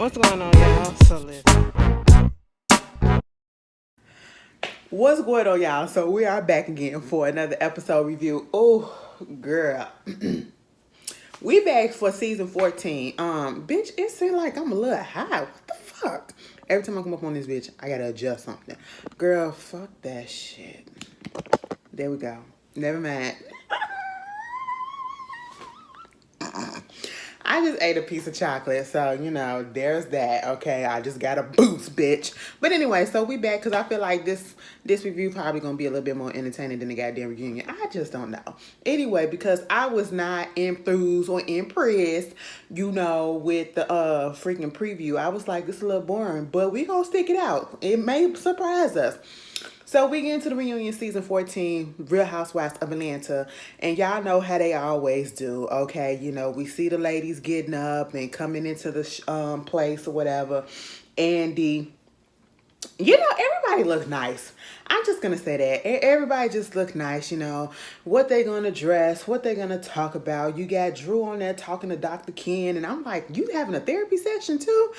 What's going on, y'all? So listen. What's going on, y'all? So we are back again for another episode review. Oh, girl. We back for season 14. Bitch, it seems like I'm a little high. What the fuck? Every time I come up on this bitch, I gotta adjust something. Girl, fuck that shit. There we go. Never mind. I just ate a piece of chocolate, so there's that. Okay, I just got a boost, bitch. But anyway, so we back because I feel like this review probably gonna be a little bit more entertaining than the goddamn reunion. I just don't know. Anyway, because I was not enthused or impressed, with the freaking preview. I was like, this is a little boring, but we gonna stick it out. It may surprise us. So we get into the reunion season 14, Real Housewives of Atlanta. And y'all know how they always do, okay? We see the ladies getting up and coming into the place or whatever. Andy, everybody looks nice. I'm just going to say that. Everybody just look nice, what they going to dress, what they going to talk about. You got Drew on there talking to Dr. Ken. And I'm like, you having a therapy session too?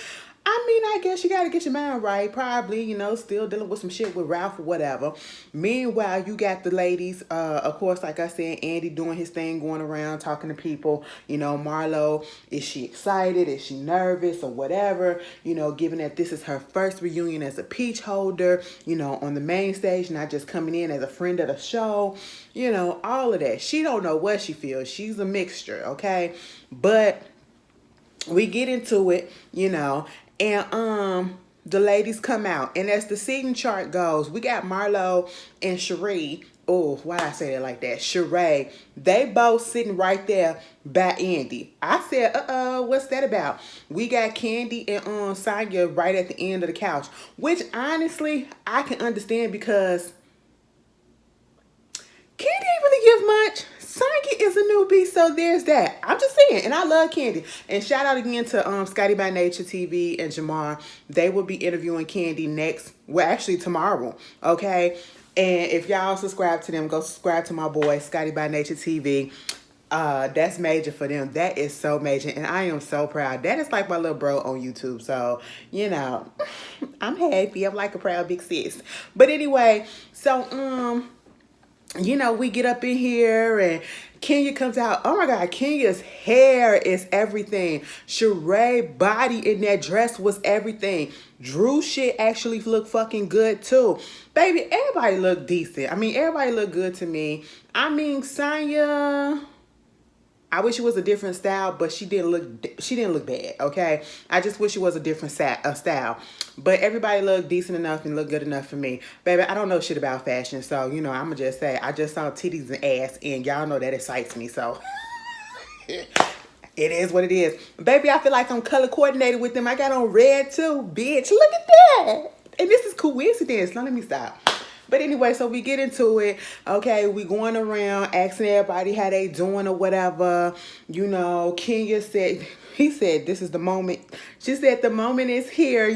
I mean, I guess you got to get your mind right. Probably, still dealing with some shit with Ralph or whatever. Meanwhile, you got the ladies, of course, like I said, Andy doing his thing, going around talking to people. Marlo, is she excited? Is she nervous or whatever? Given that this is her first reunion as a peach holder, on the main stage, not just coming in as a friend of the show, all of that. She don't know what she feels. She's a mixture, okay? But we get into it, and the ladies come out, and as the seating chart goes, we got Marlo and Sheree. Oh, why did I say that like that? Sheree. They both sitting right there by Andy. I said, what's that about? We got Kandi and Sanya right at the end of the couch, which honestly I can understand because Kandi ain't really give much. Sanya is a newbie, so there's that. I'm just saying, and I love Kandi. And shout out again to Scotty by Nature TV and Jamar. They will be interviewing Kandi next, well, actually tomorrow, okay? And if y'all subscribe to them, go subscribe to my boy, Scotty by Nature TV. That's major for them. That is so major, and I am so proud. That is like my little bro on YouTube, so, I'm happy. I'm like a proud big sis. But anyway, so, we get up in here and Kenya comes out. Oh my God, Kenya's hair is everything. Sheree body in that dress was everything. Drew shit actually looked fucking good too. Baby, everybody looked decent. I mean, everybody looked good to me. I mean, Sanya, I wish it was a different style, but she didn't look bad, okay? I just wish it was a different style. But everybody looked decent enough and looked good enough for me. Baby, I don't know shit about fashion, so, I'm going to just say, I just saw titties and ass, and y'all know that excites me, so. It is what it is. Baby, I feel like I'm color coordinated with them. I got on red too, bitch. Look at that. And this is coincidence. Now let me stop. But anyway, so we get into it. Okay, we going around asking everybody how they doing or whatever. Kenya said, he said, this is the moment. She said, the moment is here.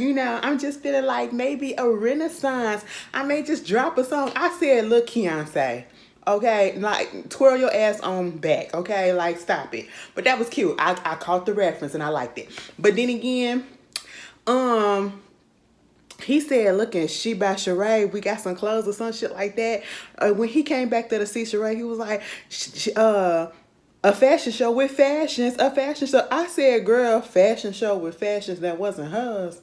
I'm just feeling like maybe a renaissance. I may just drop a song. I said, look, Beyonce. Okay, like twirl your ass on back. Okay, like stop it. But that was cute. I caught the reference and I liked it. But then again, he said, look, and she by Sheree, we got some clothes or some shit like that. When he came back to the see Sheree, he was like, a fashion show with fashions, a fashion show. I said, girl, fashion show with fashions that wasn't hers.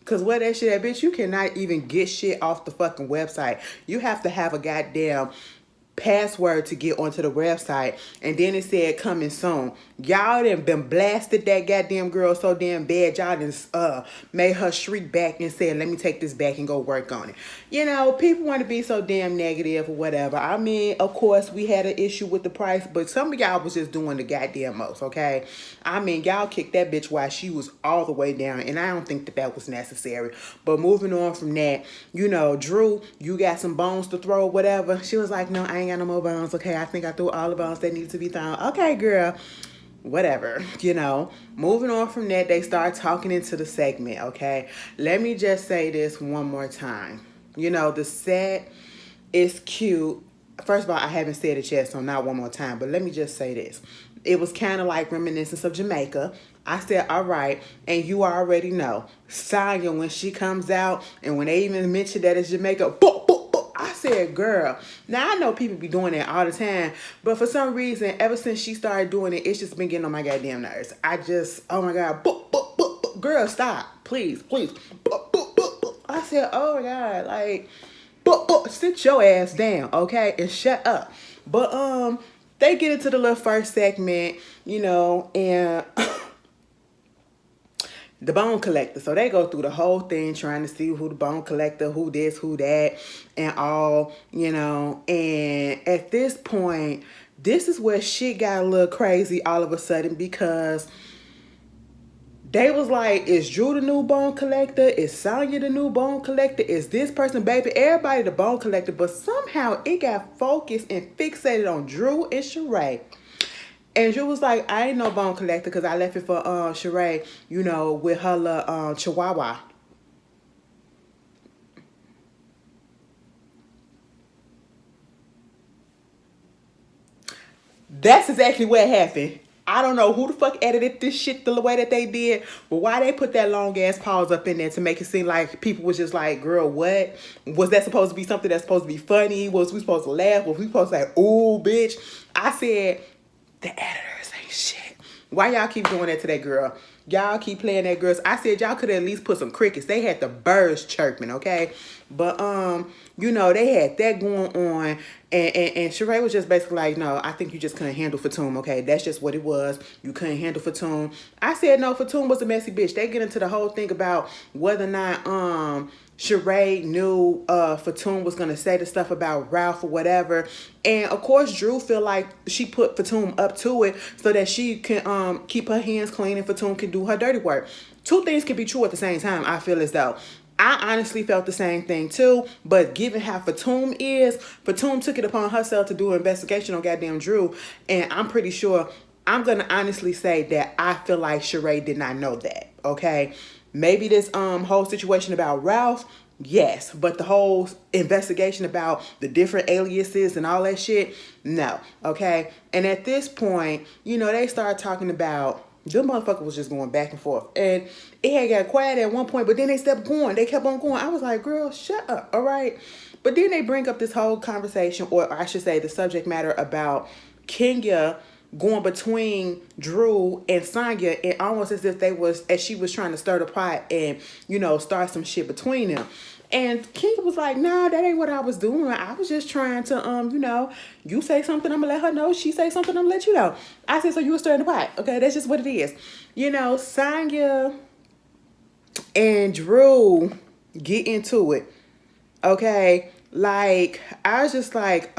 Because where that shit at, bitch, you cannot even get shit off the fucking website. You have to have a goddamn password to get onto the website, and then it said coming soon. Y'all done been blasted that goddamn girl so damn bad, y'all done made her shriek back and said, let me take this back and go work on it. People want to be so damn negative or whatever. I mean, of course, we had an issue with the price, but some of y'all was just doing the goddamn most, okay? I mean, y'all kicked that bitch while she was all the way down, and I don't think that was necessary. But moving on from that, Drew, you got some bones to throw or whatever. She was like, no, I ain't got no more bones. Okay, I think I threw all the bones that needed to be thrown. Okay, girl. Whatever, Moving on from that, they start talking into the segment, okay? Let me just say this one more time. The set is cute. First of all, I haven't said it yet, so not one more time. But let me just say this. It was kind of like reminiscence of Jamaica. I said, all right, and you already know. Sanya, when she comes out, and when they even mention that it's Jamaica, boop, boop, boop. I said, girl, now I know people be doing that all the time, but for some reason, ever since she started doing it, it's just been getting on my goddamn nerves. I just, oh my God, boop, boop, boop, boop. Girl, stop, please, please. Boop, boop, boop, boop. I said, oh my God, like, boop, boop, sit your ass down, okay, and shut up. But they get into the little first segment, and the bone collector. So they go through the whole thing trying to see who the bone collector, who this, who that, and all, And at this point, this is where shit got a little crazy all of a sudden, because they was like, is Drew the new bone collector? Is Sanya the new bone collector? Is this person, baby? Everybody the bone collector. But somehow it got focused and fixated on Drew and Sheree. And Drew was like, I ain't no bone collector because I left it for Sheree, with her little chihuahua. That's exactly what happened. I don't know who the fuck edited this shit the way that they did, but why they put that long ass pause up in there to make it seem like people was just like, girl, what? Was that supposed to be something that's supposed to be funny? Was we supposed to laugh? Was we supposed to say, ooh, bitch? I said, the editors ain't shit. Why y'all keep doing that to that girl? Y'all keep playing that girl. I said y'all could at least put some crickets. They had the birds chirping, okay? But they had that going on, and Sheree was just basically like, no, I think you just couldn't handle Fatum, okay? That's just what it was. You couldn't handle Fatum. I said no, Fatum was a messy bitch. They get into the whole thing about whether or not Sheree knew Fatum was gonna say the stuff about Ralph or whatever. And of course Drew feel like she put Fatum up to it so that she can keep her hands clean and Fatum can do her dirty work. Two things can be true at the same time, I feel as though. I honestly felt the same thing too, but given how Fatum took it upon herself to do an investigation on goddamn Drew, and I'm pretty sure, I'm gonna honestly say that I feel like Sheree did not know that, okay? Maybe this whole situation about Ralph, yes, but the whole investigation about the different aliases and all that shit, no, okay? And at this point, they started talking about, the motherfucker was just going back and forth. And it had got quiet at one point, but then they kept going. They kept on going. I was like, girl, shut up, all right? But then they bring up this whole conversation, or I should say the subject matter about Kenya going between Drew and Sanya, and almost as if she was trying to stir the pot and, start some shit between them. And Kenya was like, no, that ain't what I was doing. I was just trying to, you say something, I'm going to let her know. She say something, I'm going to let you know. I said, so you were stirring the pot. Okay, that's just what it is. Sanya and Drew get into it. Okay, like, I was just like,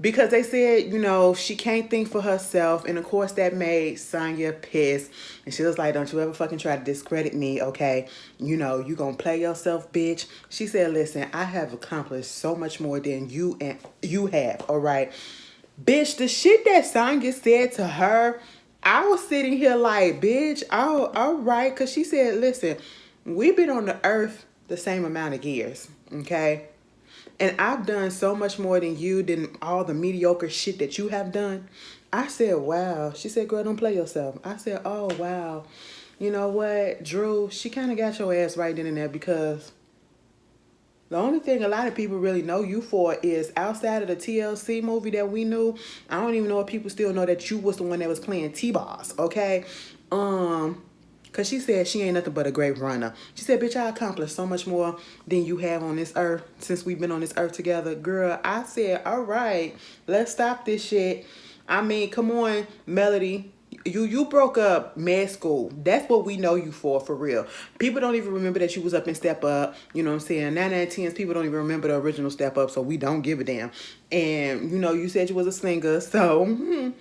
because they said, she can't think for herself. And of course that made Sanya pissed. And she was like, don't you ever fucking try to discredit me, okay? You gonna play yourself, bitch. She said, listen, I have accomplished so much more than you have, all right? Bitch, the shit that Sanya said to her, I was sitting here like, bitch, all right. Because she said, listen, we've been on the earth the same amount of years, okay? And I've done so much more than all the mediocre shit that you have done. I said, wow. She said, girl, don't play yourself. I said, oh, wow. You know what, Drew, she kind of got your ass right then and there, because the only thing a lot of people really know you for is outside of the TLC movie that we knew. I don't even know if people still know that you was the one that was playing T-Boss, okay? Because she said she ain't nothing but a great runner. She said, bitch, I accomplished so much more than you have on this earth since we've been on this earth together. Girl, I said, all right, let's stop this shit. I mean, come on, Melody. You broke up med school. That's what we know you for real. People don't even remember that you was up in Step Up. You know what I'm saying? 9/10s, people don't even remember the original Step Up, so we don't give a damn. And, you said you was a singer, so...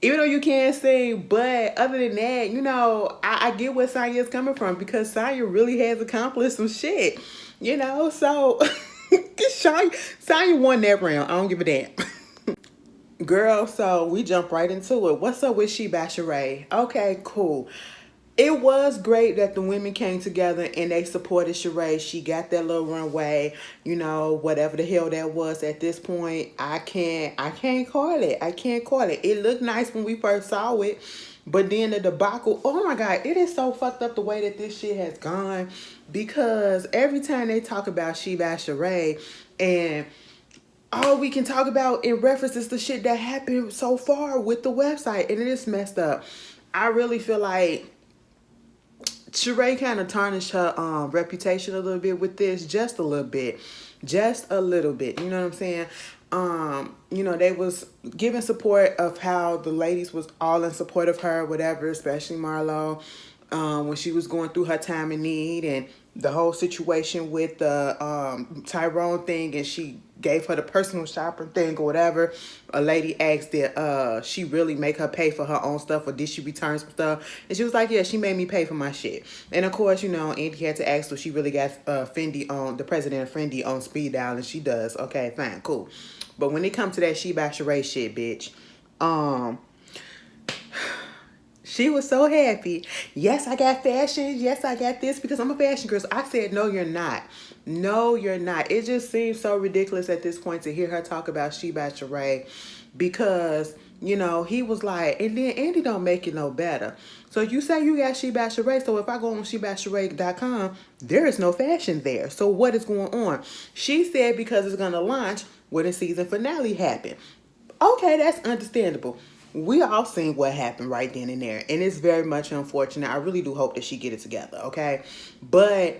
even though you can't sing, but other than that, I get where Sanya's coming from, because Sanya really has accomplished some shit, so Sanya won that round. I don't give a damn. Girl, so we jump right into it. What's up with She by Sheree? Okay, cool. it was great that the women came together and they supported Sheree. She got that little runway, whatever the hell that was at this point. I can't call it. I can't call it. It looked nice when we first saw it. But then the debacle, oh my God, it is so fucked up the way that this shit has gone. Because every time they talk about She by Sheree, and all we can talk about in reference is the shit that happened so far with the website. And it is messed up. I really feel like Sheree kind of tarnished her reputation a little bit with this, just a little bit, You know what I'm saying? They was giving support of how the ladies was all in support of her, whatever, especially Marlo, when she was going through her time of need, and the whole situation with the Tyrone thing, and she gave her the personal shopper thing or whatever. A lady asked did she really make her pay for her own stuff, or did she return some stuff? And she was like, yeah, she made me pay for my shit. And of course, Andy had to ask, so she really got Fendi on, the president of Fendi on speed dial, and she does. Okay, fine, cool. But when it comes to that She by Sheree shit, bitch, she was so happy. Yes, I got fashion. Yes, I got this because I'm a fashion girl. So I said, no, you're not. No, you're not. It just seems so ridiculous at this point to hear her talk about She by Sheree, because, he was like, and then Andy don't make it no better. So you say you got She by Sheree. So if I go on shebysheree.com, there is no fashion there. So what is going on? She said because it's going to launch when the season finale happened. Okay, that's understandable. We all seen what happened right then and there, and it's very much unfortunate. I really do hope that she get it together, okay? But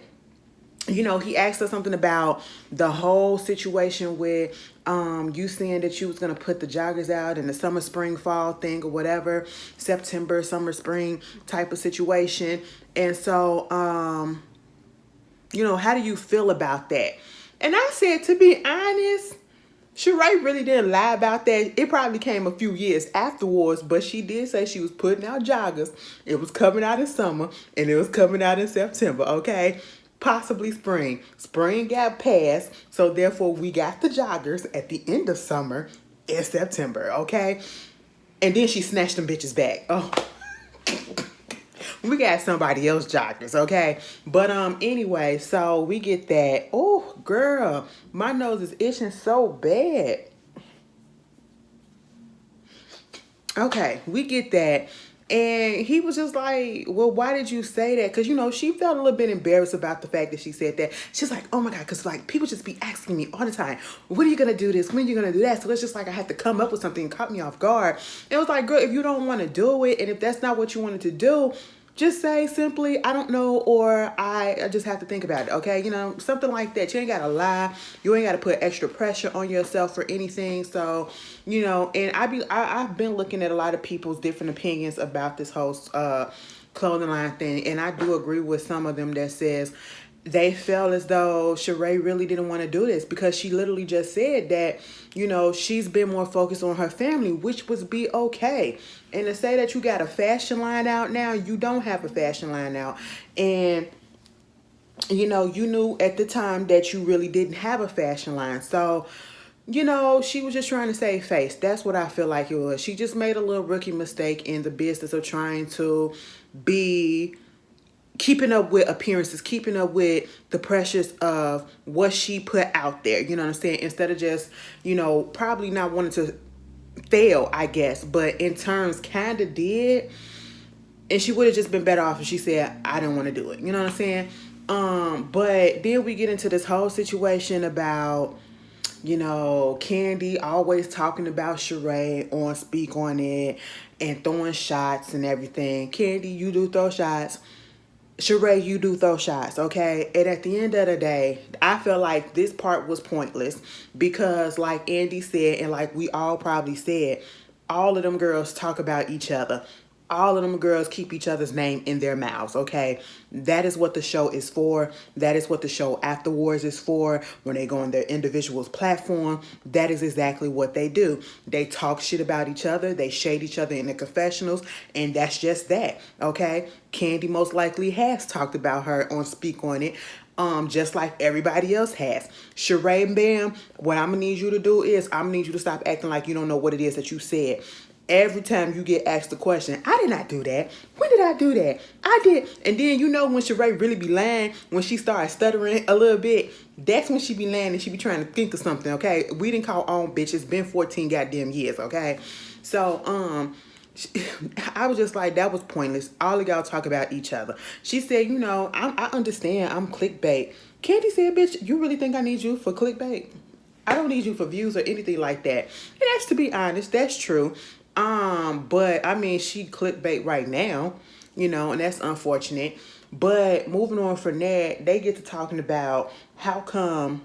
he asked us something about the whole situation with you saying that you was gonna put the joggers out in the summer, spring, fall thing or whatever, September, summer, spring type of situation. And so, how do you feel about that? And I said, to be honest, Sheree really didn't lie about that. It probably came a few years afterwards, but she did say she was putting out joggers. It was coming out in summer, and it was coming out in September, okay? Possibly spring. Spring got passed, so therefore we got the joggers at the end of summer in September, okay? And then she snatched them bitches back. Oh. We got somebody else joggers, okay? But anyway, so we get that. Oh, girl, my nose is itching so bad. Okay, we get that. And he was just like, well, why did you say that? Because, she felt a little bit embarrassed about the fact that she said that. She's like, oh my God, because people just be asking me all the time, when are you going to do this? When are you going to do that? So it's just like I had to come up with something and caught me off guard. And it was like, girl, if you don't want to do it, and if that's not what you wanted to do, just say simply, I don't know, or I just have to think about it, okay? Something like that. You ain't got to lie. You ain't got to put extra pressure on yourself for anything. So, and I've been looking at a lot of people's different opinions about this whole clothing line thing, and I do agree with some of them that says they felt as though Sheree really didn't want to do this, because she literally just said that, she's been more focused on her family, which would be okay. And to say that you got a fashion line out now, you don't have a fashion line out. And, you knew at the time that you really didn't have a fashion line. So, she was just trying to save face. That's what I feel like it was. She just made a little rookie mistake in the business of trying to be keeping up with appearances, keeping up with the pressures of what she put out there, you know what I'm saying? Instead of just, probably not wanting to fail, I guess, but in terms kind of did. And she would have just been better off if she said, I didn't want to do it. You know what I'm saying? But then we get into this whole situation about, Kandi always talking about Sheree on Speak On It and throwing shots and everything. Kandi, you do throw shots. Sheree, you do throw shots, okay? And at the end of the day, I feel like this part was pointless because, like Andy said, and like we all probably said, all of them girls talk about each other. All of them girls keep each other's name in their mouths, okay? That is what the show is for. That is what the show afterwards is for. When they go on their individual's platform, that is exactly what they do. They talk shit about each other. They shade each other in the confessionals, and that's just that, okay? Kandi most likely has talked about her on Speak On It, just like everybody else has. Sheree and Bam, what I'm going to need you to do is I'm going to need you to stop acting like you don't know what it is that you said. Every time you get asked the question, I did not do that. When did I do that? I did. And then you know when Sheree really be lying, when she starts stuttering a little bit, that's when she be lying and she be trying to think of something, okay? We didn't call on bitch. It's been 14 goddamn years, okay? So, I was just like, that was pointless. All of y'all talk about each other. She said, you know, I understand I'm clickbait. Kandi said, bitch, you really think I need you for clickbait? I don't need you for views or anything like that. And that's, to be honest, that's true. But I mean, she clickbait right now, you know, and that's unfortunate. But moving on from that, they get to talking about how come,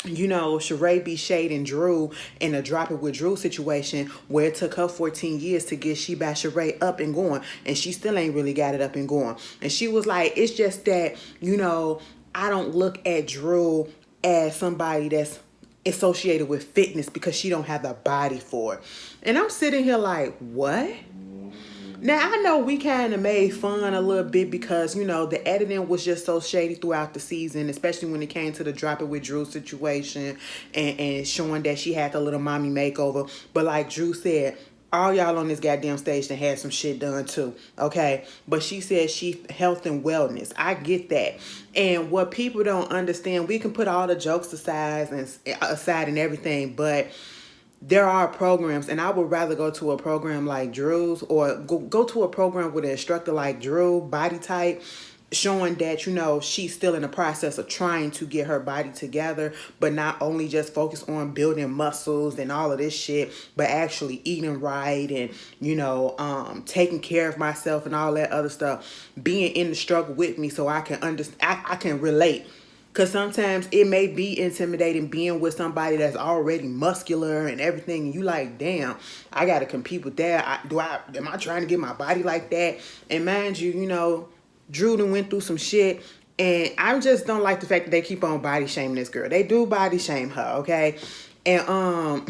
you know, Sheree be shading Drew in a drop it with Drew situation where it took her 14 years to get She by Sheree up and going, and she still ain't really got it up and going. And she was like, it's just that, you know, I don't look at Drew as somebody that's associated with fitness because she don't have the body for it. And I'm sitting here like, what? Now, I know we kind of made fun a little bit because, you know, the editing was just so shady throughout the season, especially when it came to the drop it with Drew situation and showing that she had the little mommy makeover. But like Drew said, all y'all on this goddamn stage that had some shit done too, okay? But she said she health and wellness. I get that. And what people don't understand, we can put all the jokes aside and everything, but there are programs, and I would rather go to a program like Drew's or go to a program with an instructor like Drew, body type, showing that, you know, she's still in the process of trying to get her body together, but not only just focus on building muscles and all of this shit, but actually eating right and, you know, taking care of myself and all that other stuff, being in the struggle with me so I can understand, I can relate. Because sometimes it may be intimidating being with somebody that's already muscular and everything. And you like, damn, I got to compete with that. Am I trying to get my body like that? And mind you, you know, Drew done went through some shit. And I just don't like the fact that they keep on body shaming this girl. They do body shame her, okay? And,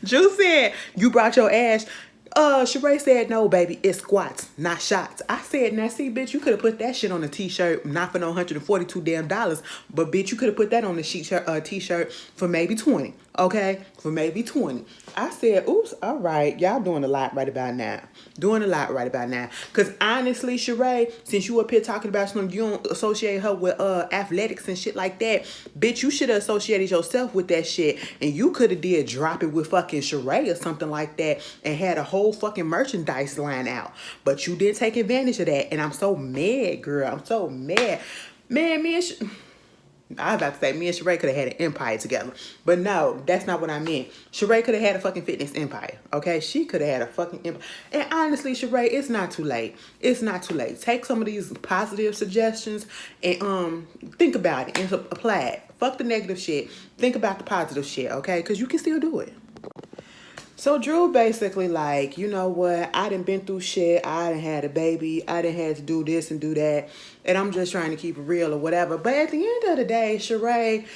Drew said, you brought your ass. Sheree said, no, baby, it's squats, not shots. I said, now see, bitch, you could have put that shit on a t-shirt, not for no $142 damn dollars, but bitch, you could have put that on the t-shirt for maybe 20, okay? For maybe 20. I said, oops, all right, y'all doing a lot right about now. Doing a lot right about now. Because honestly, Sheree, since you up here talking about something, you don't associate her with athletics and shit like that, bitch, you should have associated yourself with that shit. And you could have did drop it with fucking Sheree or something like that and had a whole fucking merchandise line out. But you didn't take advantage of that. And I'm so mad, girl. I'm so mad. Man, I was about to say, me and Sheree could have had an empire together. But no, that's not what I meant. Sheree could have had a fucking fitness empire, okay? She could have had a fucking empire. And honestly, Sheree, it's not too late. It's not too late. Take some of these positive suggestions and think about it and apply it. Fuck the negative shit. Think about the positive shit, okay? Because you can still do it. So Drew basically like, you know what, I done been through shit, I done had a baby, I done had to do this and do that, and I'm just trying to keep it real or whatever. But at the end of the day, Sheree,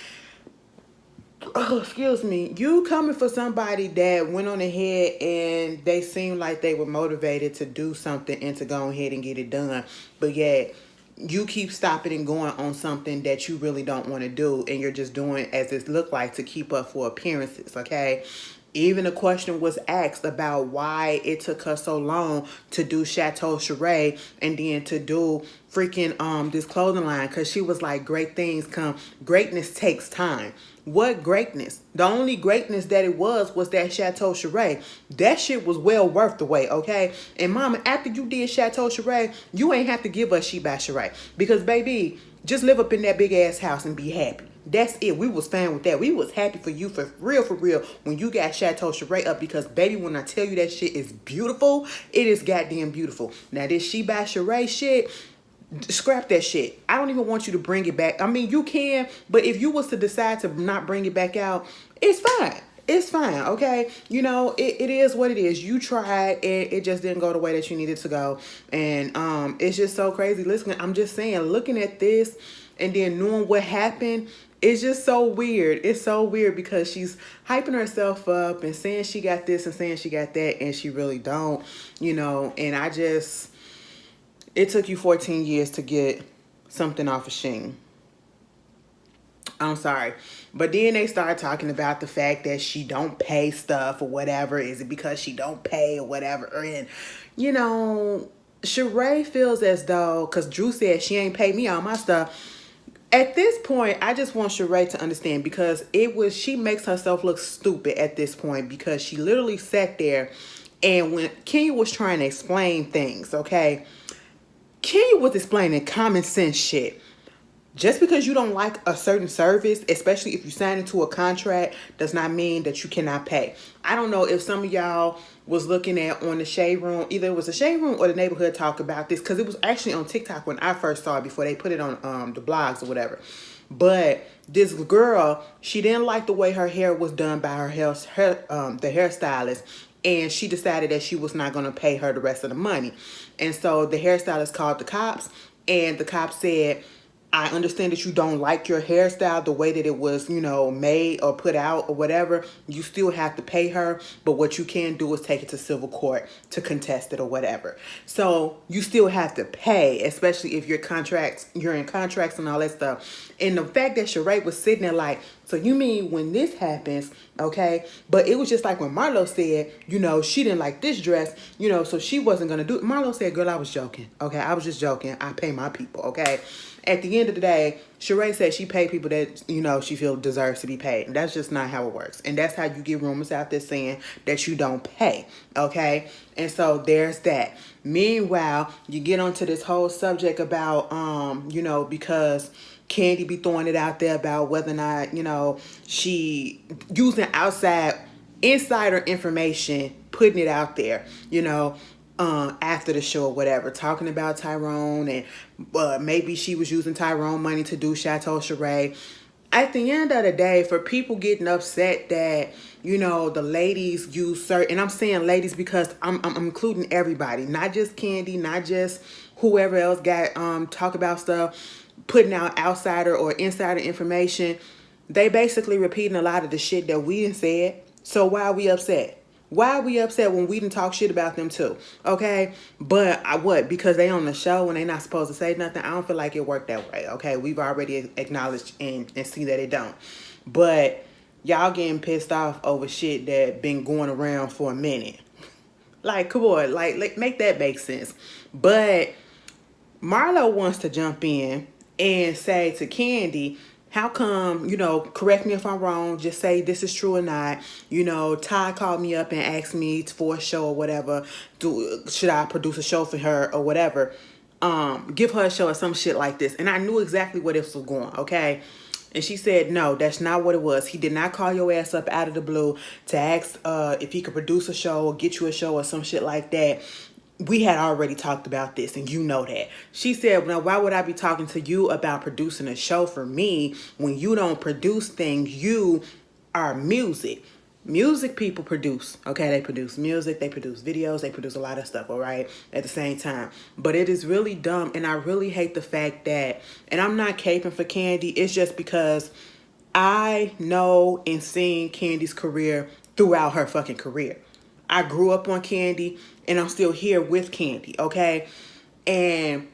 excuse me, you coming for somebody that went on ahead and they seemed like they were motivated to do something and to go ahead and get it done, but yet you keep stopping and going on something that you really don't want to do, and you're just doing as it look like to keep up for appearances, okay? Even a question was asked about why it took her so long to do Chateau Sheree and then to do freaking this clothing line, because she was like, greatness takes time. What greatness? The only greatness that it was that Chateau Sheree. That shit was well worth the wait, okay? And mama, after you did Chateau Sheree, you ain't have to give us She by Sheree, because baby, just live up in that big ass house and be happy. That's it. We was fine with that. We was happy for you for real, when you got Chateau Sheree up, because baby, when I tell you that shit is beautiful, it is goddamn beautiful. Now this She by Sheree shit, scrap that shit. I don't even want you to bring it back. I mean, you can, but if you was to decide to not bring it back out, it's fine. It's fine, okay? You know, it is what it is. You tried, and it just didn't go the way that you needed to go. And it's just so crazy. Listen, I'm just saying, looking at this and then knowing what happened, it's just so weird. It's so weird because she's hyping herself up and saying she got this and saying she got that, and she really don't, you know. And it took you 14 years to get something off of Sheen. I'm sorry. But then they start talking about the fact that she don't pay stuff or whatever. Is it because she don't pay or whatever? And, you know, Sheree feels as though, because Drew said she ain't paid me all my stuff. At this point, I just want Sheree to understand, because she makes herself look stupid at this point, because she literally sat there, and when Kenya was trying to explain things, okay, Kenya was explaining common sense shit. Just because you don't like a certain service, especially if you sign into a contract, does not mean that you cannot pay. I don't know if some of y'all was looking at on the Shade Room, either it was the Shade Room or the Neighborhood Talk about this, because it was actually on TikTok when I first saw it before they put it on the blogs or whatever. But this girl, she didn't like the way her hair was done by the hairstylist, and she decided that she was not going to pay her the rest of the money. And so the hairstylist called the cops, and the cops said, I understand that you don't like your hairstyle, the way that it was, made or put out or whatever. You still have to pay her, but what you can do is take it to civil court to contest it or whatever. So you still have to pay, especially if you're in contracts and all that stuff. And the fact that Sheree was sitting there like, so you mean when this happens, okay? But it was just like when Marlo said, she didn't like this dress, so she wasn't going to do it. Marlo said, girl, I was joking, okay? I was just joking. I pay my people, okay? At the end of the day, Sheree said she paid people that, she feels deserves to be paid. And that's just not how it works. And that's how you get rumors out there saying that you don't pay, okay? And so there's that. Meanwhile, you get onto this whole subject about, because Kandi be throwing it out there about whether or not, she using insider information, putting it out there, after the show or whatever, talking about Tyrone, and maybe she was using Tyrone money to do Chateau Sheree. At the end of the day, for people getting upset that, the ladies use certain, and I'm saying ladies because I'm including everybody, not just Kandi, not just whoever else got talk about stuff, putting out outsider or insider information. They basically repeating a lot of the shit that we done said. So why are we upset? Why are we upset when we didn't talk shit about them too? Okay? But because they on the show and they not supposed to say nothing? I don't feel like it worked that way. Okay? We've already acknowledged and see that it don't. But y'all getting pissed off over shit that been going around for a minute. Like, come on. Like make that make sense. But Marlo wants to jump in and say to Kandi, how come, correct me if I'm wrong, just say this is true or not. Ty called me up and asked me for a show or whatever. Should I produce a show for her or whatever? Give her a show or some shit like this. And I knew exactly where this was going, okay? And she said, no, that's not what it was. He did not call your ass up out of the blue to ask if he could produce a show or get you a show or some shit like that. We had already talked about this, and you know that. She said, now, why would I be talking to you about producing a show for me when you don't produce things? You are music. Music people produce, okay? They produce music, they produce videos, they produce a lot of stuff, all right, at the same time. But it is really dumb, and I really hate the fact that, and I'm not caping for Kandi, it's just because I know and seen Kandi's career throughout her fucking career. I grew up on Kandi, and I'm still here with Kandi, okay? And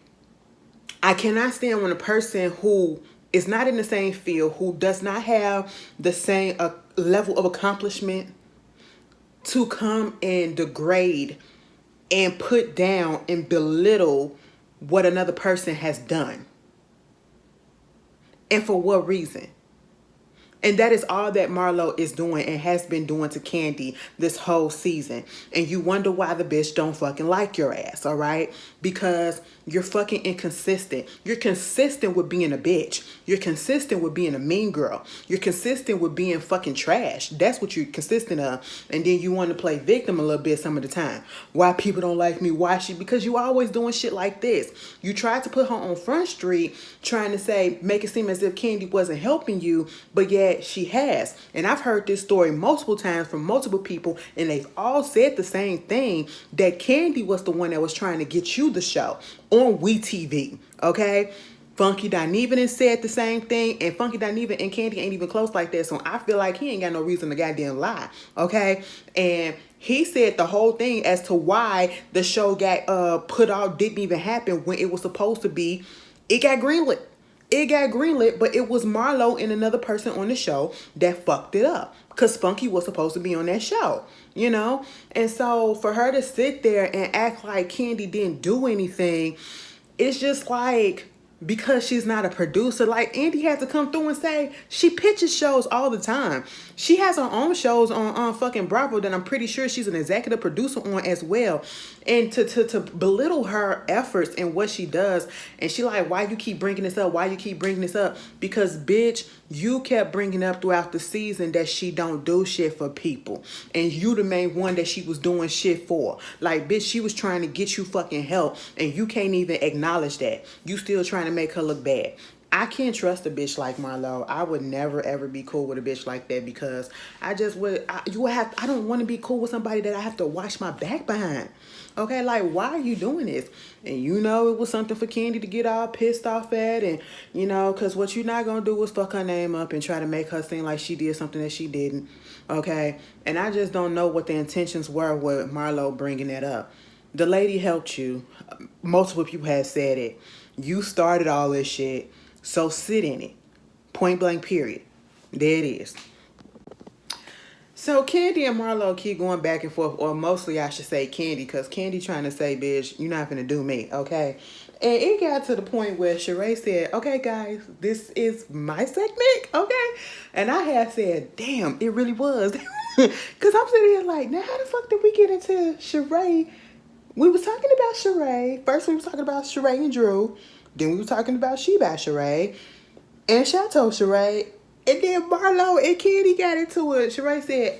I cannot stand when a person who is not in the same field, who does not have the same level of accomplishment, to come and degrade and put down and belittle what another person has done. And for what reason? And that is all that Marlo is doing and has been doing to Kandi this whole season. And you wonder why the bitch don't fucking like your ass, all right? Because you're fucking inconsistent. You're consistent with being a bitch. You're consistent with being a mean girl. You're consistent with being fucking trash. That's what you're consistent of. And then you want to play victim a little bit some of the time. Why people don't like me? Why she? Because you always doing shit like this. You tried to put her on Front Street trying to make it seem as if Kandi wasn't helping you, but yet she has. And I've heard this story multiple times from multiple people, and they've all said the same thing, that Kandi was the one that was trying to get you the show on WeTV, okay? Funky Dinevan said the same thing, and Funky Dinevan and Kandi ain't even close like that, so I feel like he ain't got no reason to goddamn lie, okay? And he said the whole thing as to why the show got put off didn't even happen when it was supposed to be. It got greenlit. it got greenlit, but it was Marlo and another person on the show that fucked it up. Because Spunky was supposed to be on that show, you know? And so for her to sit there and act like Kandi didn't do anything, it's just like, because she's not a producer, like Andy had to come through and say she pitches shows all the time. She has her own shows on fucking Bravo that I'm pretty sure she's an executive producer on as well. And to belittle her efforts and what she does, and she like, why you keep bringing this up? Why you keep bringing this up? Because bitch, you kept bringing up throughout the season that she don't do shit for people, and you the main one that she was doing shit for. Like, bitch, she was trying to get you fucking help, and you can't even acknowledge that. You still trying to make her look bad. I can't trust a bitch like Marlo. I would never ever be cool with a bitch like that, because I just would. I don't want to be cool with somebody that I have to watch my back behind. Okay, like, why are you doing this? And you know it was something for Kandi to get all pissed off at, and you know, because what you're not gonna do is fuck her name up and try to make her seem like she did something that she didn't. Okay, and I just don't know what the intentions were with Marlo bringing that up. The lady helped you. Multiple people have said it. You started all this shit, so sit in it. Point blank, period. There it is. So Kandi and Marlo keep going back and forth, or mostly I should say Kandi, because Kandi trying to say, bitch, you're not gonna do me, okay? And it got to the point where Sheree said, okay, guys, this is my segment, okay? And I had said, damn, it really was. Because I'm sitting here like, now how the fuck did we get into Sheree? We was talking about Sheree. First we was talking about Sheree and Drew. Then we were talking about She by Sheree and Chateau Sheree. And then Marlo and Kandi got into it. Sheree said,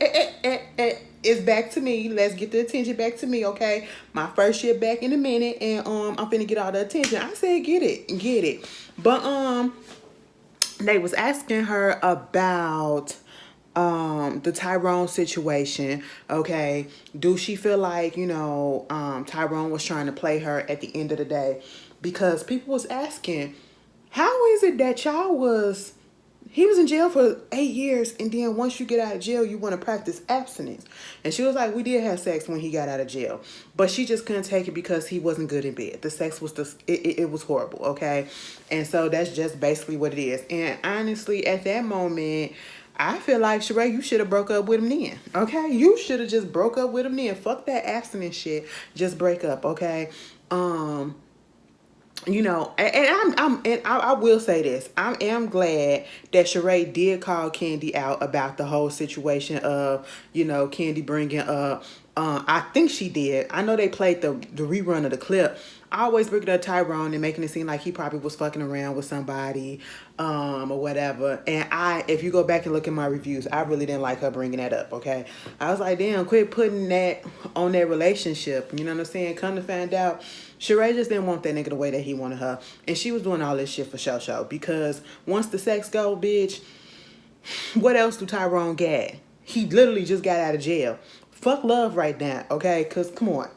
it's back to me. Let's get the attention back to me, okay? My first year back in a minute, and I'm finna get all the attention. I said, get it. But they was asking her about the Tyrone situation, okay? Do she feel like, you know, Tyrone was trying to play her at the end of the day? Because people was asking, how is it that he was in jail for 8 years, and then once you get out of jail, you want to practice abstinence? And she was like, we did have sex when he got out of jail, but she just couldn't take it because he wasn't good in bed. The sex was it was horrible, okay? And so that's just basically what it is. And honestly, at that moment, I feel like, Sheree, you should have broke up with him then, okay? You should have just broke up with him then. Fuck that abstinence shit. Just break up, okay? You know, and I will say this. I am glad that Sheree did call Kandi out about the whole situation of, you know, Kandi bringing up, I think she did. I know they played the rerun of the clip. I always bring up Tyrone and making it seem like he probably was fucking around with somebody, or whatever. And if you go back and look at my reviews, I really didn't like her bringing that up, okay? I was like, damn, quit putting that on their relationship. You know what I'm saying? Come to find out, Sheree just didn't want that nigga the way that he wanted her. And she was doing all this shit for show. Because once the sex go, bitch, what else do Tyrone get? He literally just got out of jail. Fuck love right now, okay? Because come on.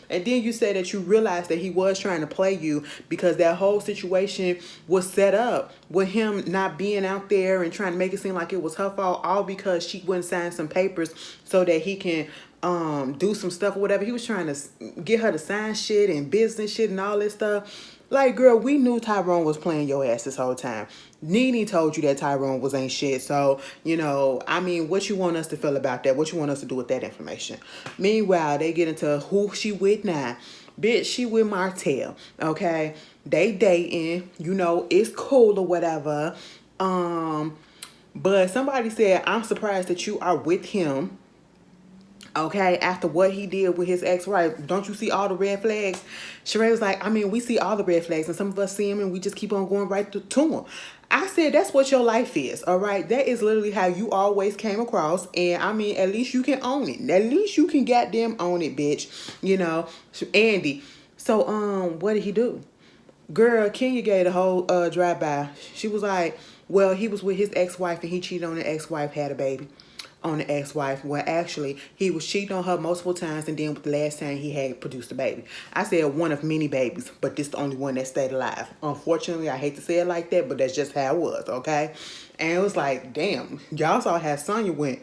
And then you say that you realized that he was trying to play you, because that whole situation was set up with him not being out there and trying to make it seem like it was her fault, all because she wouldn't sign some papers so that he can do some stuff or whatever. He was trying to get her to sign shit and business shit and all this stuff. Like, girl, we knew Tyrone was playing your ass this whole time. Nene told you that Tyrone was ain't shit. So, you know, I mean, what you want us to feel about that? What you want us to do with that information? Meanwhile, they get into who she with now. Bitch, she with Martel, okay? They dating, you know, it's cool or whatever. But somebody said, I'm surprised that you are with him. Okay, after what he did with his ex-wife, don't you see all the red flags? Sheree was like, I mean, we see all the red flags, and some of us see them, and we just keep on going right to them. I said, that's what your life is, all right? That is literally how you always came across, and I mean, at least you can own it. At least you can goddamn own it, bitch. You know, Andy. So, what did he do? Girl, Kenya gave the whole drive-by. She was like, well, he was with his ex-wife, and he cheated on the ex-wife, had a baby on the ex-wife. Well, actually, he was cheating on her multiple times, and then with the last time he had produced a baby. I said one of many babies, but this the only one that stayed alive. Unfortunately, I hate to say it like that, but that's just how it was, okay? And it was like, damn, y'all saw how Sanya went.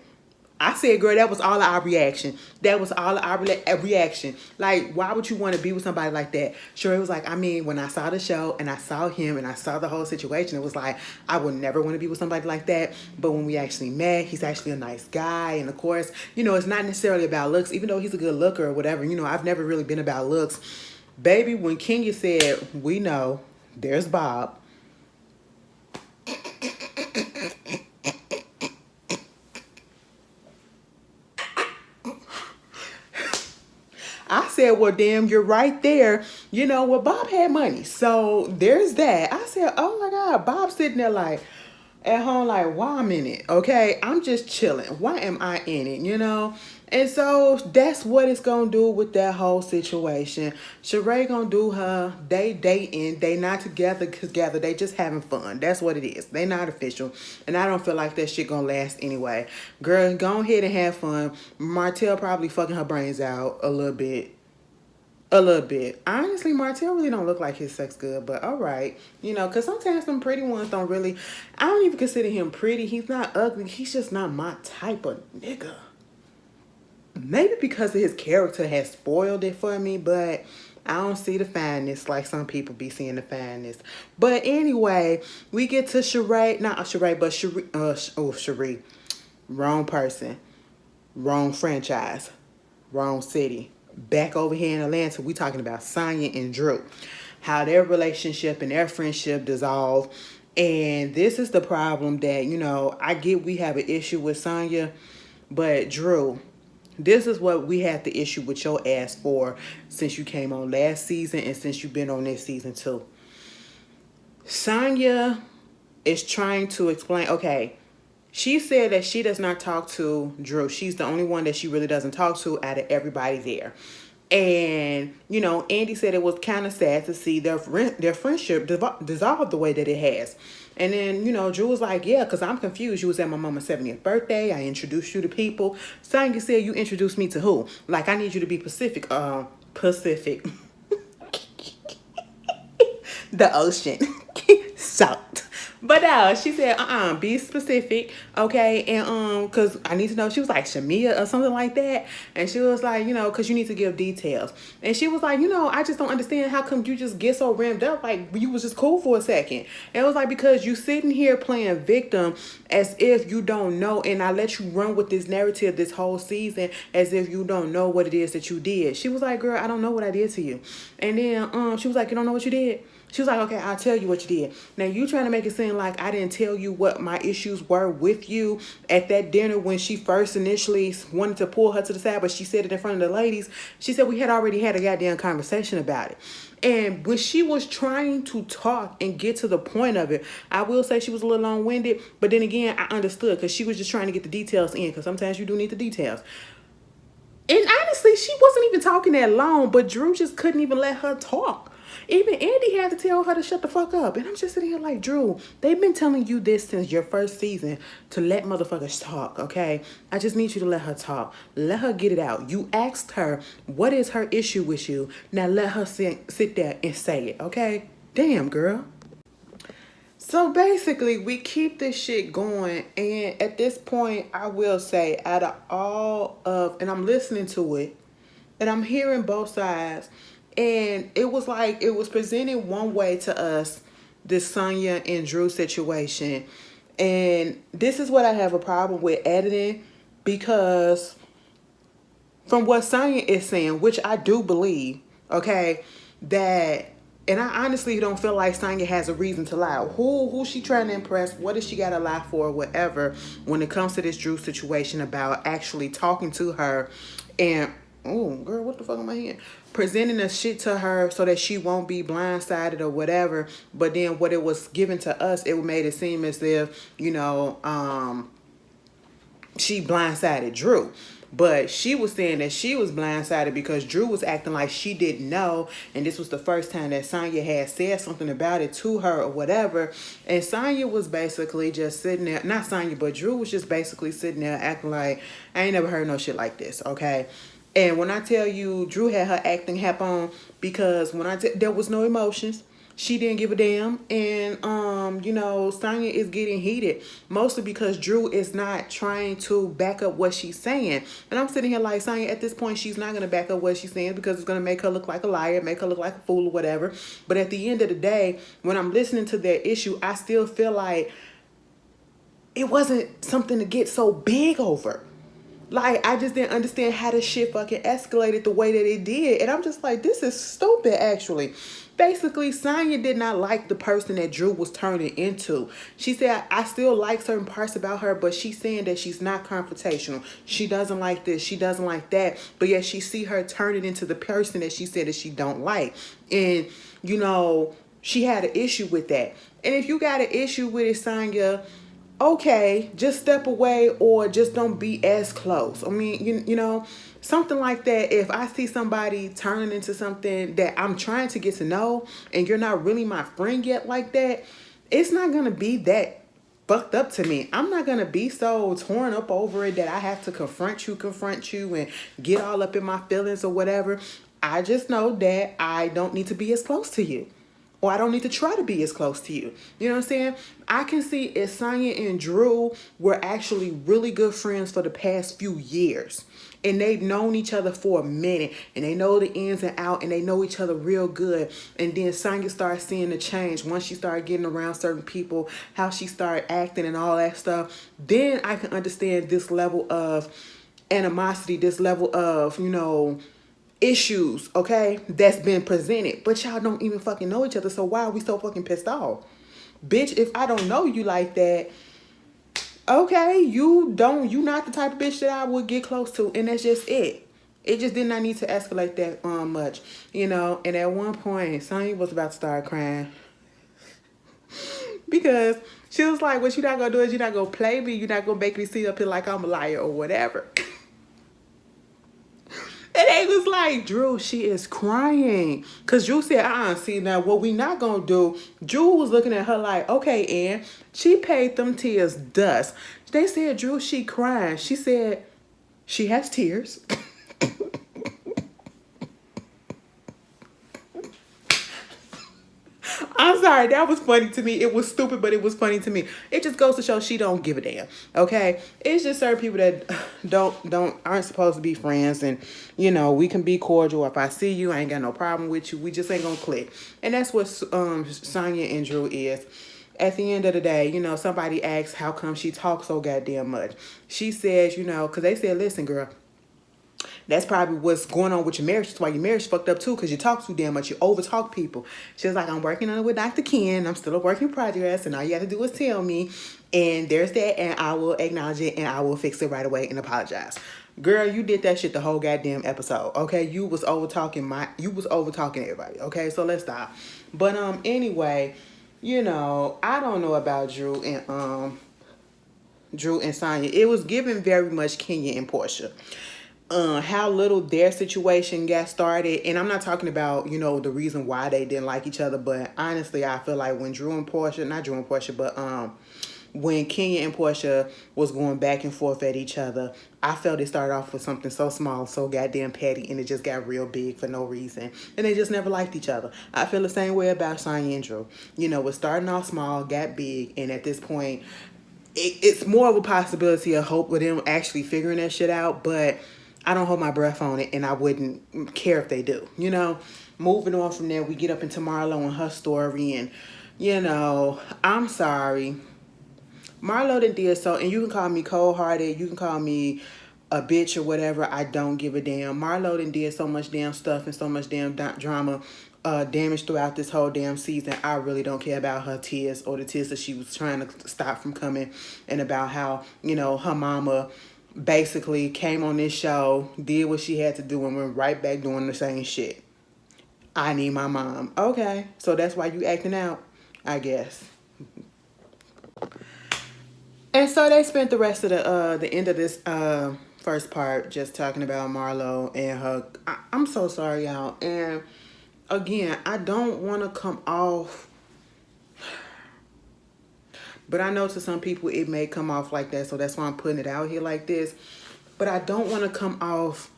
I said, girl, that was all our reaction. That was all our reaction. Like, why would you want to be with somebody like that? Sheree was like, I mean, when I saw the show and I saw him and I saw the whole situation, it was like, I would never want to be with somebody like that. But when we actually met, he's actually a nice guy. And of course, you know, it's not necessarily about looks, even though he's a good looker or whatever. You know, I've never really been about looks. Baby, when Kenya said, we know, there's Bob. I said, well, damn, you're right there. You know, well, Bob had money. So there's that. I said, oh my God, Bob's sitting there like, at home like, why I'm in it, okay? I'm just chilling. Why am I in it, you know? And so that's what it's going to do with that whole situation. Sheree going to do her. They dating. They not together. They just having fun. That's what it is. They not official. And I don't feel like that shit going to last anyway. Girl, go ahead and have fun. Martel probably fucking her brains out a little bit. A little bit. Honestly, Martel really don't look like his sex good, but all right. You know, because sometimes some pretty ones don't really... I don't even consider him pretty. He's not ugly. He's just not my type of nigga. Maybe because of his character has spoiled it for me, but I don't see the fineness like some people be seeing the fineness. But anyway, we get to Sheree. Not Sheree, but Sheree. Sheree. Wrong person. Wrong franchise. Wrong city. Back over here in Atlanta, we talking about Sanya and Drew. How their relationship and their friendship dissolved. And this is the problem that, you know, I get we have an issue with Sanya, but Drew, this is what we had the issue with your ass for since you came on last season and since you've been on this season too. Sanya is trying to explain, okay, she said that she does not talk to Drew. She's the only one that she really doesn't talk to out of everybody there. And, you know, Andy said it was kind of sad to see their friendship dissolve the way that it has. And then, you know, Drew was like, yeah, because I'm confused. You was at my mama's 70th birthday. I introduced you to people. Sanya said, you introduced me to who? Like, I need you to be Pacific. Pacific. The ocean. Salt. But no, she said, be specific, okay? And because I need to know. She was like Shamia or something like that. And she was like, you know, because you need to give details. And she was like, you know, I just don't understand how come you just get so ramped up. Like, you was just cool for a second. And it was like, because you sitting here playing victim as if you don't know. And I let you run with this narrative this whole season as if you don't know what it is that you did. She was like, girl, I don't know what I did to you. And then she was like, you don't know what you did? She was like, okay, I'll tell you what you did. Now, you trying to make it seem like I didn't tell you what my issues were with you at that dinner when she first initially wanted to pull her to the side, but she said it in front of the ladies. She said we had already had a goddamn conversation about it. And when she was trying to talk and get to the point of it, I will say she was a little long-winded, but then again, I understood because she was just trying to get the details in because sometimes you do need the details. And honestly, she wasn't even talking that long, but Drew just couldn't even let her talk. Even Andy had to tell her to shut the fuck up. And I'm just sitting here like, Drew, they've been telling you this since your first season to let motherfuckers talk, okay? I just need you to let her talk. Let her get it out. You asked her, what is her issue with you? Now let her sit there and say it, okay? Damn, girl. So basically, we keep this shit going. And at this point, I will say, out of all of, and I'm listening to it, and I'm hearing both sides, and it was like, it was presented one way to us, this Sanya and Drew situation. And this is what I have a problem with editing, because from what Sanya is saying, which I do believe, okay, that, and I honestly don't feel like Sanya has a reason to lie. Who she trying to impress? What does she got to lie for? Whatever, when it comes to this Drew situation about actually talking to her and, oh, girl, what the fuck am I hearing? Presenting the shit to her so that she won't be blindsided or whatever. But then what it was given to us, it made it seem as if, you know, she blindsided Drew. But she was saying that she was blindsided because Drew was acting like she didn't know. And this was the first time that Sanya had said something about it to her or whatever. And Sanya was basically just sitting there. Not Sanya, but Drew was just basically sitting there acting like, I ain't never heard no shit like this, okay? And when I tell you, Drew had her acting hat on because when there was no emotions. she didn't give a damn. And Sanya is getting heated, mostly because Drew is not trying to back up what she's saying. And I'm sitting here like, Sanya, at this point, she's not gonna back up what she's saying because it's gonna make her look like a liar, make her look like a fool or whatever. But at the end of the day, when I'm listening to their issue, I still feel like it wasn't something to get so big over. Like, I just didn't understand how this shit fucking escalated the way that it did. And I'm just like, this is stupid, actually. Basically, Sanya did not like the person that Drew was turning into. She said, I still like certain parts about her, but she's saying that she's not confrontational. She doesn't like this. She doesn't like that. But yet she see her turning into the person that she said that she don't like. And, she had an issue with that. And if you got an issue with it, Sanya, okay, just step away or just don't be as close. I mean, something like that. If I see somebody turning into something that I'm trying to get to know and you're not really my friend yet like that, it's not going to be that fucked up to me. I'm not going to be so torn up over it that I have to confront you and get all up in my feelings or whatever. I just know that I don't need to be as close to you. Or I don't need to try to be as close to you. You know what I'm saying? I can see if Sanya and Drew were actually really good friends for the past few years. And they've known each other for a minute. And they know the ins and out. And they know each other real good. And then Sanya started seeing the change. Once she started getting around certain people. How she started acting and all that stuff. Then I can understand this level of animosity. This level of, issues, okay, that's been presented. But y'all don't even fucking know each other, so why are we so fucking pissed off? Bitch, if I don't know you like that, okay, you not the type of bitch that I would get close to, and that's just it. It just did not need to escalate that much, and at one point, Sonya was about to start crying. Because she was like, what you not gonna do is you're not gonna play me, you're not gonna make me sit up here like I'm a liar or whatever. And they was like, Drew, she is crying. Because Drew said, see, now what we not going to do, Drew was looking at her like, okay, Ann, she paid them tears dust. They said, Drew, she crying. She said, she has tears. I'm sorry, that was funny to me. It was stupid, but it was funny to me. It just goes to show she don't give a damn. Okay, it's just certain people that aren't supposed to be friends, and we can be cordial. If I see you, I ain't got no problem with you. We just ain't gonna click, and that's what Sanya and Drew is. At the end of the day, somebody asks how come she talks so goddamn much. She says, because they said, listen, girl. That's probably what's going on with your marriage. That's why your marriage fucked up too, because you talk too damn much. You overtalk people. She was like, I'm working on it with Dr. Ken. I'm still a work in progress, and all you have to do is tell me. And there's that, and I will acknowledge it, and I will fix it right away and apologize. Girl, you did that shit the whole goddamn episode. Okay, you was overtalking everybody. Okay, so let's stop. But anyway, I don't know about Drew and Sanya. It was given very much Kenya and Portia. How little their situation got started. And I'm not talking about, the reason why they didn't like each other. But honestly, I feel like when when Kenya and Portia was going back and forth at each other, I felt it started off with something so small, so goddamn petty, and it just got real big for no reason. And they just never liked each other. I feel the same way about Sanya and Drew. It starting off small, got big, and at this point, it's more of a possibility of hope with them actually figuring that shit out. But I don't hold my breath on it, and I wouldn't care if they do. Moving on from there, we get up into Marlo and her story, and I'm sorry, Marlo did so, and you can call me cold-hearted, you can call me a bitch or whatever. I don't give a damn. Marlo did so much damn stuff and so much damn drama, damage throughout this whole damn season. I really don't care about her tears or the tears that she was trying to stop from coming, and about how her mama basically came on this show, did what she had to do, and went right back doing the same shit. I need my mom. Okay, so that's why you acting out, I guess. And so they spent the rest of the end of this first part just talking about Marlo and her. I'm so sorry, y'all. And again, I don't want to come off, but I know to some people it may come off like that, so that's why I'm putting it out here like this. But I don't want to come off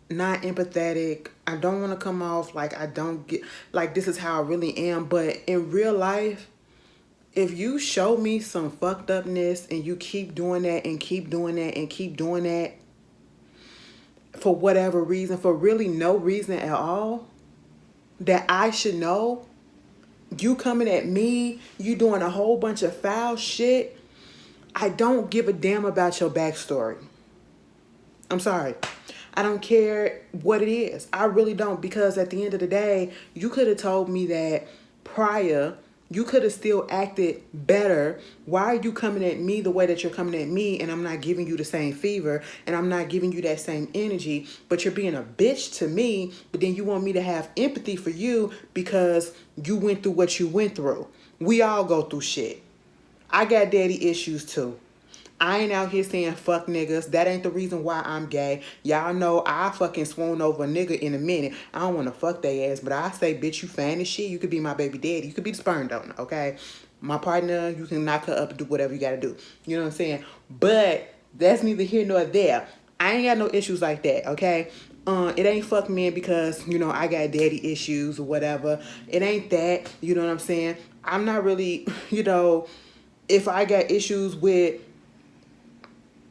not empathetic. I don't want to come off like I don't get, like this is how I really am. But in real life, if you show me some fucked upness and you keep doing that and keep doing that and keep doing that for whatever reason, for really no reason at all, that I should know, you coming at me, you doing a whole bunch of foul shit, I don't give a damn about your backstory. I'm sorry. I don't care what it is. I really don't, because at the end of the day, you could have told me that prior. You could have still acted better. Why are you coming at me the way that you're coming at me, and I'm not giving you the same fever and I'm not giving you that same energy, but you're being a bitch to me, but then you want me to have empathy for you because you went through what you went through. We all go through shit. I got daddy issues too. I ain't out here saying fuck niggas. That ain't the reason why I'm gay. Y'all know I fucking swoon over a nigga in a minute. I don't want to fuck they ass, but I say, bitch, you fine as shit. You could be my baby daddy. You could be the sperm donor, okay? My partner, you can knock her up and do whatever you gotta do. You know what I'm saying? But that's neither here nor there. I ain't got no issues like that, okay? It ain't fuck men because, you know, I got daddy issues or whatever. It ain't that, you know what I'm saying? I'm not really, you know, if I got issues with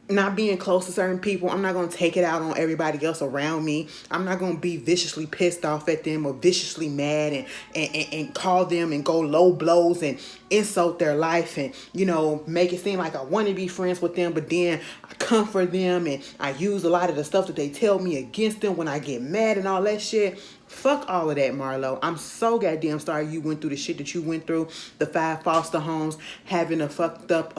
not being close to certain people, I'm not going to take it out on everybody else around me. I'm not going to be viciously pissed off at them or viciously mad and call them and go low blows and insult their life and, you know, make it seem like I want to be friends with them, but then I comfort them and I use a lot of the stuff that they tell me against them when I get mad and all that shit. Fuck all of that, Marlo. I'm so goddamn sorry you went through the shit that you went through. The 5 foster homes, having a fucked up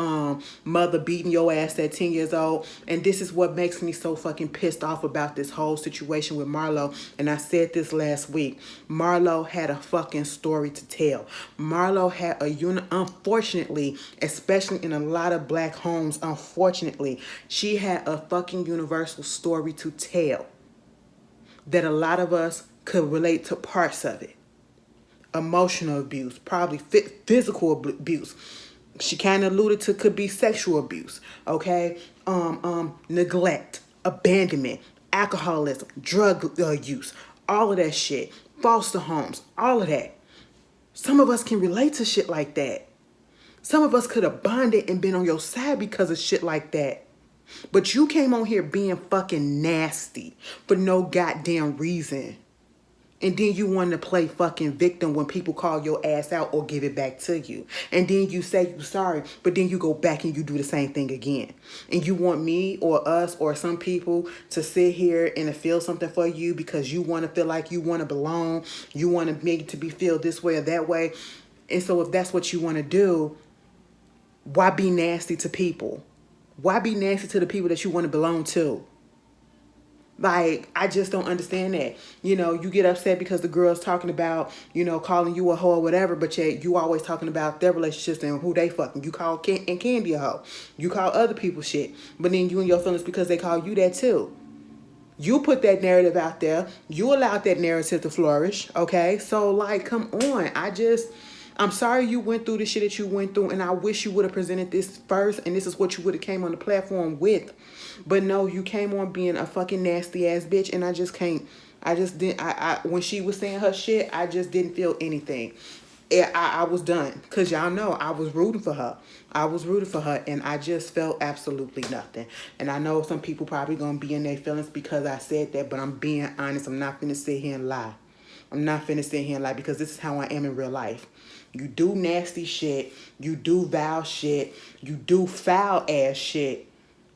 mother beating your ass at 10 years old. And this is what makes me so fucking pissed off about this whole situation with Marlo. And I said this last week. Marlo had a fucking story to tell. Marlo had unfortunately, especially in a lot of black homes, unfortunately, she had a fucking universal story to tell that a lot of us could relate to parts of it. Emotional abuse, probably physical abuse. She kind of alluded to could be sexual abuse, okay? Neglect, abandonment, alcoholism, drug use, all of that shit. Foster homes, all of that. Some of us can relate to shit like that. Some of us could have bonded and been on your side because of shit like that. But you came on here being fucking nasty for no goddamn reason. And then you want to play fucking victim when people call your ass out or give it back to you. And then you say you're sorry, but then you go back and you do the same thing again. And you want me or us or some people to sit here and to feel something for you because you want to feel like you want to belong. You want to make it to be feel this way or that way. And so if that's what you want to do, why be nasty to people? Why be nasty to the people that you want to belong to? Like, I just don't understand that. You know, you get upset because the girl's talking about, you know, calling you a hoe or whatever, but yet you always talking about their relationships and who they fucking. You call Kandi a hoe. You call other people shit. But then you and your feelings because they call you that too. You put that narrative out there. You allowed that narrative to flourish, okay? So, like, come on. I'm sorry you went through the shit that you went through, and I wish you would have presented this first, and this is what you would have came on the platform with. But no, you came on being a fucking nasty ass bitch, and I just can't. I just didn't. When she was saying her shit, I just didn't feel anything. I was done, because y'all know I was rooting for her. And I just felt absolutely nothing. And I know some people probably going to be in their feelings because I said that, but I'm being honest. I'm not finna sit here and lie. Because this is how I am in real life. You do nasty shit. You do vile shit. You do foul ass shit.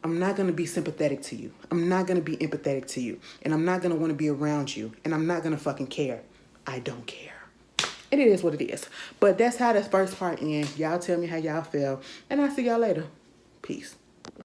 I'm not going to be sympathetic to you. I'm not going to be empathetic to you. And I'm not going to want to be around you. And I'm not going to fucking care. I don't care. And it is what it is. But that's how this first part ends. Y'all tell me how y'all feel. And I'll see y'all later. Peace.